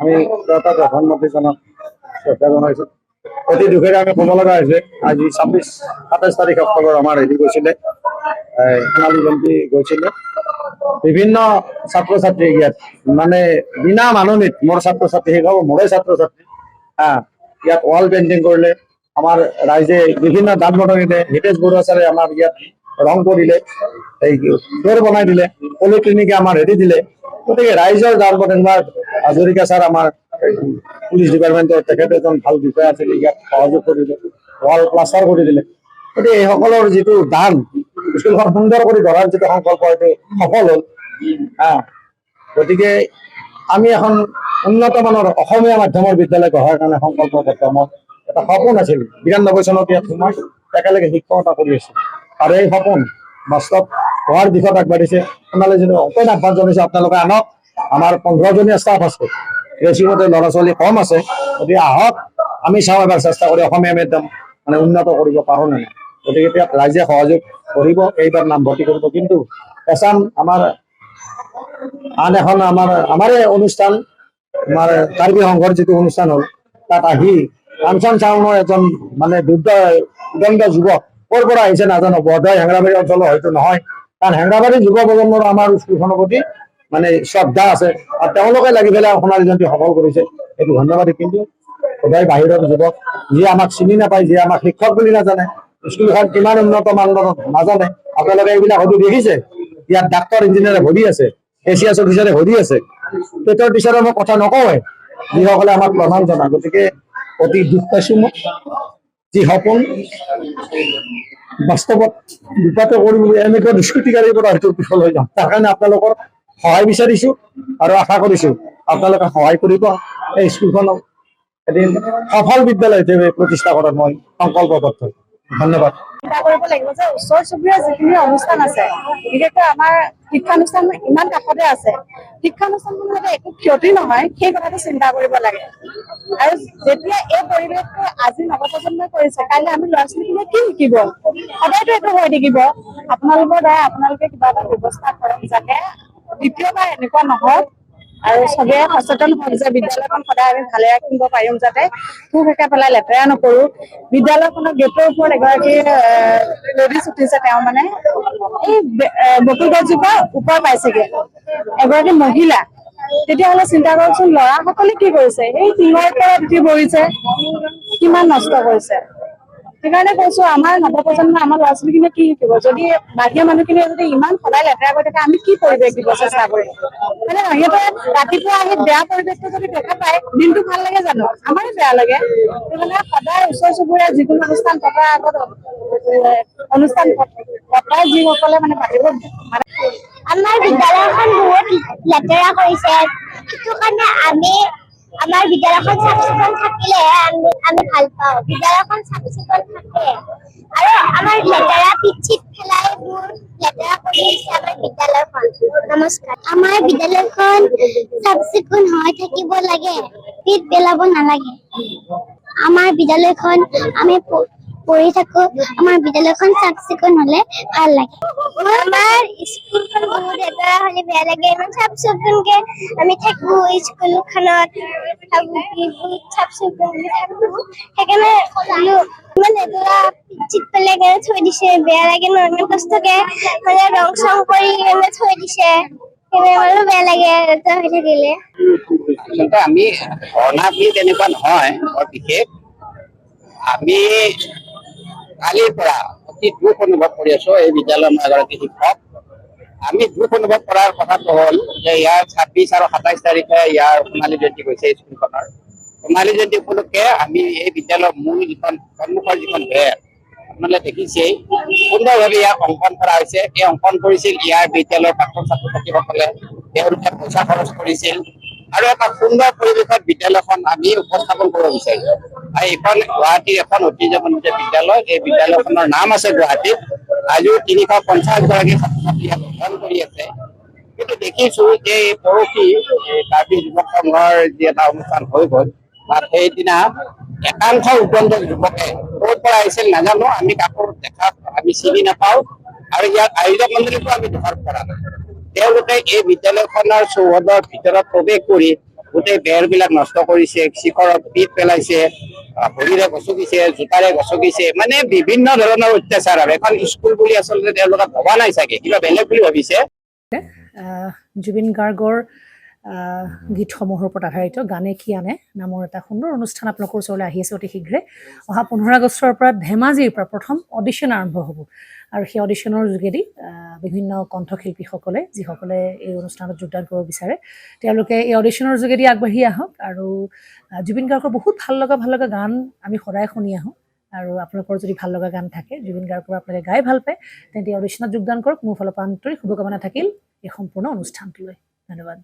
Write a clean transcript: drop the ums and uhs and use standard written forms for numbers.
আমি প্ৰধানমন্ত্ৰীজনক শ্ৰদ্ধা জনাইছো। অতি দুখেৰে আমি ক'ব লগা হৈছে আজি 27 তাৰিখ অক্টোবৰ আমাৰ হেৰি গৈছিলে সোণালী জয়ন্তী গৈছিলে। বিভিন্ন ছাত্ৰ ছাত্ৰী ইয়াত মানে বিনা মাননিত মোৰ ছাত্ৰ ছাত্ৰী শিকাব মোৰে ছাত্ৰ ছাত্ৰী ইয়াত ৱাল পেইণ্টিং কৰিলে। আমাৰ ৰাইজে বিভিন্ন দান বৰঙণিৰে হিতেশ বৰুৱা ছাৰে আমাৰ ইয়াত ৰং কৰিলে, এই ফ্ল'ৰ বনাই দিলে, পলিক্লিনিকে আমাৰ হেৰি দিলে। গতিকে ৰাইজৰ দান বৰঙণি হাজৰিকা ছাৰ আমাৰ পুলিচ ডিপাৰ্টমেণ্টৰ তেখেত এজন ভাল বিষয়া আছিল, ইয়াত সহযোগ কৰিলে, ৱাল প্লাষ্টাৰ কৰি দিলে। গতিকে এইসকলৰ যিটো দান স্কুলখন সুন্দৰ কৰি ধৰাৰ যিটো সংকল্প এইটো সফল হ'ল। গতিকে আমি এখন উন্নত মানৰ অসমীয়া মাধ্যমৰ বিদ্যালয় গঢ়াৰ কাৰণে সংকল্পবদ্ধ। মোৰ এটা সপোন আছিল 92 চনত ইয়াত সোমাই একেলগে শিক্ষকতা কৰি আছো, আৰু এই সপোন বাস্তৱ হোৱাৰ দিশত আগবাঢ়িছে। সোণালী জয়ন্তী অত্যন্ত আহ্বান জনাইছো, আপোনালোকে আনক। আমাৰ 15জনীয়া ষ্টাফ আছে, ৰেচিমতে ল'ৰা ছোৱালী কম আছে, গতিকে আহক আমি চাওঁ এবাৰ চেষ্টা কৰি অসমীয়া মিডিয়াম মানে উন্নত কৰিব পাৰোঁ নে নাই। গতিকে এতিয়া ৰাইজে সহযোগ কৰিব, এইবাৰ নামভৰ্তি কৰিব। কিন্তু এছাম আমাৰ আন এখন আমাৰে অনুষ্ঠান, আমাৰ কাৰ্বি সংঘৰ যিটো অনুষ্ঠান হ'ল, তাত আহি কাঞ্চন চাউনৰ এজন মানে উদণ্ড যুৱক ক'ৰ পৰা আহিছে নাজানো, বৰদৈ হেঙেৰাবাৰী অঞ্চলৰ হয়তো নহয়, কাৰণ হেঙেৰাবাৰী যুৱ প্ৰজন্মৰ আমাৰ স্কুলখনৰ প্ৰতি মানে শ্ৰদ্ধা আছে, আৰু তেওঁলোকে লাগি পেলাই সোণালী জয়ন্তী সফল কৰিছে, এইটো ধন্যবাদ। কিন্তু সদায় বাহিৰৰ যুৱক যিয়ে আমাক চিনি নাপায়, যিয়ে আমাক শিক্ষক বুলি নাজানে, স্কুলখন কিমান উন্নত মানদণ্ডৰ নাজানে, আপোনালোকে এইবিলাক হয়তো দেখিছে। ইয়াত ডাক্তৰ ইঞ্জিনিয়াৰে ভৰি আছে, ACS অফিচাৰে ভৰি আছে, পেটৰ টিচাৰৰ মই কথা নকওঁৱে, যিসকলে আমাক প্ৰধান জনায়। গতিকে অতি দুখ পাইছো মই, যি সপোন বাস্তৱত বিপাত কৰিব এনেকুৱা দুষ্কৃতিকাৰীৰ পৰা হয়তো বিফল হৈ যাম। তাৰ কাৰণে আপোনালোকৰ সহায় বিচাৰিছো আৰু আশা কৰিছো আপোনালোকে সহায় কৰিব। এই স্কুলখনক এদিন সফল বিদ্যালয় হিচাপে প্ৰতিষ্ঠা কৰাত মই সংকল্পবদ্ধ। ধন্যবাদ। চিন্তা কৰিব লাগিব যে ওচৰ চুবুৰীয়া যিখিনি অনুষ্ঠান আছে, বিশেষকৈ আমাৰ শিক্ষানুষ্ঠান ইমান কাষতে আছে, শিক্ষানুষ্ঠানবোৰ যাতে একো ক্ষতি নহয় সেই কথাটো চিন্তা কৰিব লাগে। আৰু যেতিয়া এই পৰিৱেশটো আজি নৱপ্ৰজন্মই কৰিছে, কাইলৈ আমি ল'ৰা ছোৱালীখিনিয়ে কি শিকিব? সদায়তো এইটো হৈ থাকিব। আপোনালোকৰ দ্বাৰা আপোনালোকে কিবা এটা ব্যৱস্থা কৰক যাতে দ্বিতীয়বাৰ এনেকুৱা নহওক, আৰু চবে সচেতন হওক যে বিদ্যালয়খন সদায় আমি ভালে ৰাখিব পাৰিম, যাতে থু খেকাৰ পেলাই লেতেৰা নকৰো। বিদ্যালয়খনৰ গেটৰ ওপৰত এগৰাকী লেডিজ উঠিছে, তেওঁ মানে এই বকুল গছজোপা ওপৰ পাইছেগে, এগৰাকী মহিলা। তেতিয়াহ'লে চিন্তা কৰকচোন, ল'ৰাসকলে কি কৰিছে? এই টিঙৰ ওপৰত উঠি বহিছে, কিমান নষ্ট কৰিছে। সেইকাৰণে কৈছো আমাৰ নৱপ্ৰজন্মই আমাৰ ল'ৰা ছোৱালীখিনিয়ে কি শিকিব যদি বাহিৰা মানুহখিনিয়ে যদি ইমান সদায় লেতেৰা কৰি থাকে? আমি কি পৰিৱেশ দিব চেষ্টা কৰিম? মানে সিহঁতে ৰাতিপুৱা আহি বেয়া পৰিৱেশটো যদি দেখা পায়, দিনটো ভাল লাগে জানো? আমাৰো বেয়া লাগে। মানে সদায় ওচৰ চুবুৰীয়া যিকোনো অনুষ্ঠান পতাৰ আগত অনুষ্ঠান পতাই যিসকলে মানে পাতিব, আমাৰ বিদ্যালয়খন বহুত লেতেৰা কৰিছে, সেইটো কাৰণে আমাৰ বিদ্যালয়খন চাফ চিকুণ থাকিলেহে আমি ভাল পাওঁ। বিদ্যালয়খন চাফ চিকুণ থাকে আৰু আমাৰ লেতেৰা পিঠিত পেলাই লেতেৰা কৰি দিছে আমাৰ বিদ্যালয়খন। নমস্কাৰ। আমাৰ বিদ্যালয়খন চাফ চিকুণ হৈ থাকিব লাগে, পিঠ পেলাব নালাগে। আমাৰ বিদ্যালয়খন আমি পঢ়ি থাকো, আমাৰ বিদ্যালয়খন চাফ চিকুণ হলে ভাল লাগে। আমাৰ স্কুলখন বহুত লেতেৰা হলে বেয়া লাগে, ইমান চাফ চিকুণকে আমি থাকো স্কুলখনত, বহুত চাফ চিকুণকে থাকো, সেইকাৰণে ইমান লেতেৰা পিঠিত পেলাই থৈ দিছে, বেয়া লাগে ন? ইমান কষ্টকে মানে ৰং চং কৰি থৈ দিছে, সেইবাবে বেয়া লাগে লেতেৰা হৈ থাকিলে। আচলতে আমি ধৰ্ণা বুলি তেনেকুৱা নহয়, বৰ বিশেষ আমি কালিৰ পৰা অতি দুখ অনুভৱ কৰি আছো। এই বিদ্যালয়ৰ এগৰাকী শিক্ষক, আমি দুখ অনুভৱ কৰাৰ কথাটো হ'ল যে ইয়াৰ 26 আৰু 27 তাৰিখে ইয়াৰ সোণালী জয়ন্তী গৈছে স্কুলখনৰ। সোণালী জয়ন্তী উপলক্ষে আমি এই বিদ্যালয়ৰ মূল যিখন সন্মুখৰ যিখন বেৰ আপোনালোকে দেখিছেই, সুন্দৰভাৱে ইয়াক অংকন কৰা হৈছে। এই অংকন কৰিছিল ইয়াৰ বিদ্যালয়ৰ প্ৰাক্তন ছাত্ৰ ছাত্ৰীসকলে, তেওঁলোকে পইচা খৰচ কৰিছিল, আৰু এটা সুন্দৰ পৰিৱেশত বিদ্যালয়খন আমি উপস্থাপন কৰিব বিচাৰিছো। আৰু এইখন গুৱাহাটীৰ এখন ঐতিহ্যমণ্ডিত বিদ্যালয়। এই বিদ্যালয়খনৰ নাম আছে গুৱাহাটীত। আজিও 350 গৰাকী ছাত্ৰ ছাত্ৰী ইয়াত অধ্যয়ন কৰি আছে। কিন্তু দেখিছো যে পৰহি কাৰ্বি যুৱক সংঘৰ যি এটা অনুষ্ঠান হৈ গ'ল, তাত সেইদিনা একাংশ উদণ্ড যুৱকে ক'ৰ পৰা আহিছিল নাজানো, আমি কাকো দেখা আমি চিনি নাপাওঁ, আৰু ইয়াৰ আয়োজক মণ্ডলীকো আমি দোষাৰোপ কৰা নাই। তেওঁলোকে এই বিদ্যালয়খনৰ চৌহদৰ ভিতৰত প্ৰৱেশ কৰি গোটেই বেৰবিলাক নষ্ট কৰিছে, শিখৰত পিট পেলাইছে, ভৰিৰে গচকিছে, জোতাৰে গচকিছে, মানে বিভিন্ন ধৰণৰ অত্যাচাৰ। আৰু এখন স্কুল বুলি আচলতে তেওঁলোকে ভবা নাই চাগে, কিবা বেলেগ বুলি ভাবিছে। জুবিন গাৰ্গৰ গীতসমূহৰ ওপৰত আধাৰিত গানে কি আনে নামৰ এটা সুন্দৰ অনুষ্ঠান আপোনালোকৰ ওচৰলৈ আহি আছে অতি শীঘ্ৰে। অহা 15 আগষ্টৰ পৰা ধেমাজিৰ পৰা প্ৰথম অডিশ্যন আৰম্ভ হ'ব আৰু সেই অডিশ্যনৰ যোগেদি বিভিন্ন কণ্ঠশিল্পীসকলে যিসকলে এই অনুষ্ঠানত যোগদান কৰিব বিচাৰে তেওঁলোকে এই অডিশ্যনৰ যোগেদি আগবাঢ়ি আহক। আৰু জুবিন গাৰ্গৰ বহুত ভাল লগা গান আমি সদায় শুনি আহোঁ। আৰু আপোনালোকৰ যদি ভাল লগা গান থাকে জুবিন গাৰ্গৰ আপোনালোকে গাই ভাল পায় তেন্তে অডিশ্যনত যোগদান কৰক। মোৰ ফালৰ পৰা আন্তৰিক শুভকামনা থাকিল এই সম্পূৰ্ণ অনুষ্ঠানটোলৈ। ধন্যবাদ।